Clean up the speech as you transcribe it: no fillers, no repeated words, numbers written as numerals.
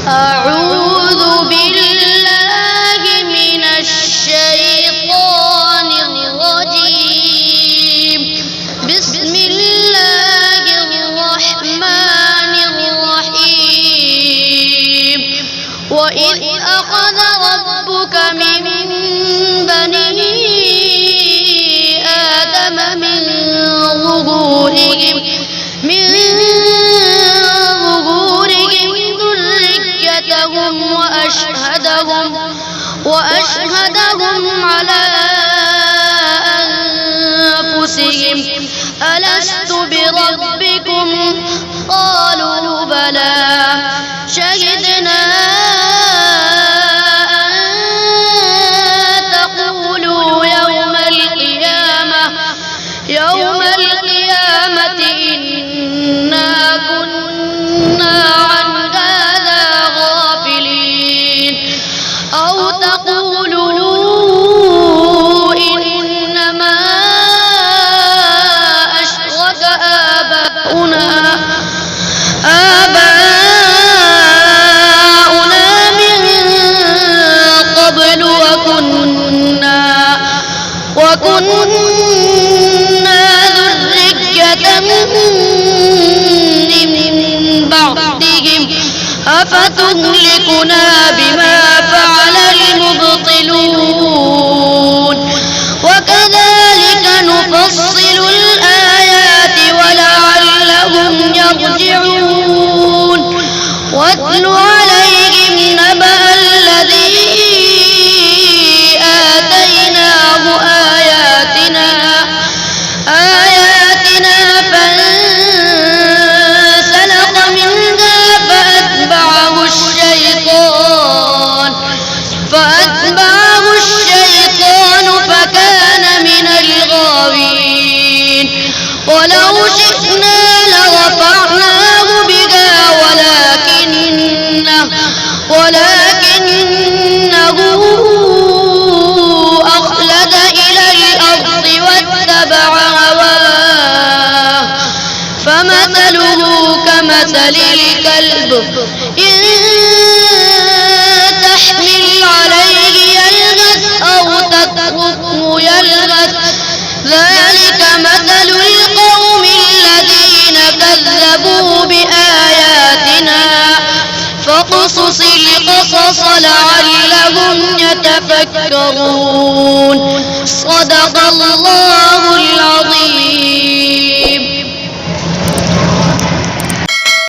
أعوذ بالله من الشيطان الرجيم. بسم الله الرحمن الرحيم. وإذ أخذ ربك من بني آدم من ظهورهم ذريتهم وأشهدهم على أنفسهم ألست بربكم قالوا بلى شهدنا أن تقولوا يوم القيامة إنا كنا عن هذا غافلين أو تقولوا إنما أشرك آباؤنا من قبل وكنا ذرية من بعدهم أفتهلكنا بما فعل المبطلون وكذلك نفصل الآيات ولعلهم يرجعون. واتل عليهم نبأ الذي آتيناه آياتنا فانسلخ منها فأتبعه الشيطان فكان من الغاوين. ولو شئنا لرفعناه بها ولكنه أخلد إلى الأرض واتبع هواه فمثله كمثل الكلب إن تحمل عليه يلهث أو تتركه يلهث ذلك مثل القوم الذين كذبوا بآياتنا فاقصص القصص لعلهم يتفكرون. صدق الله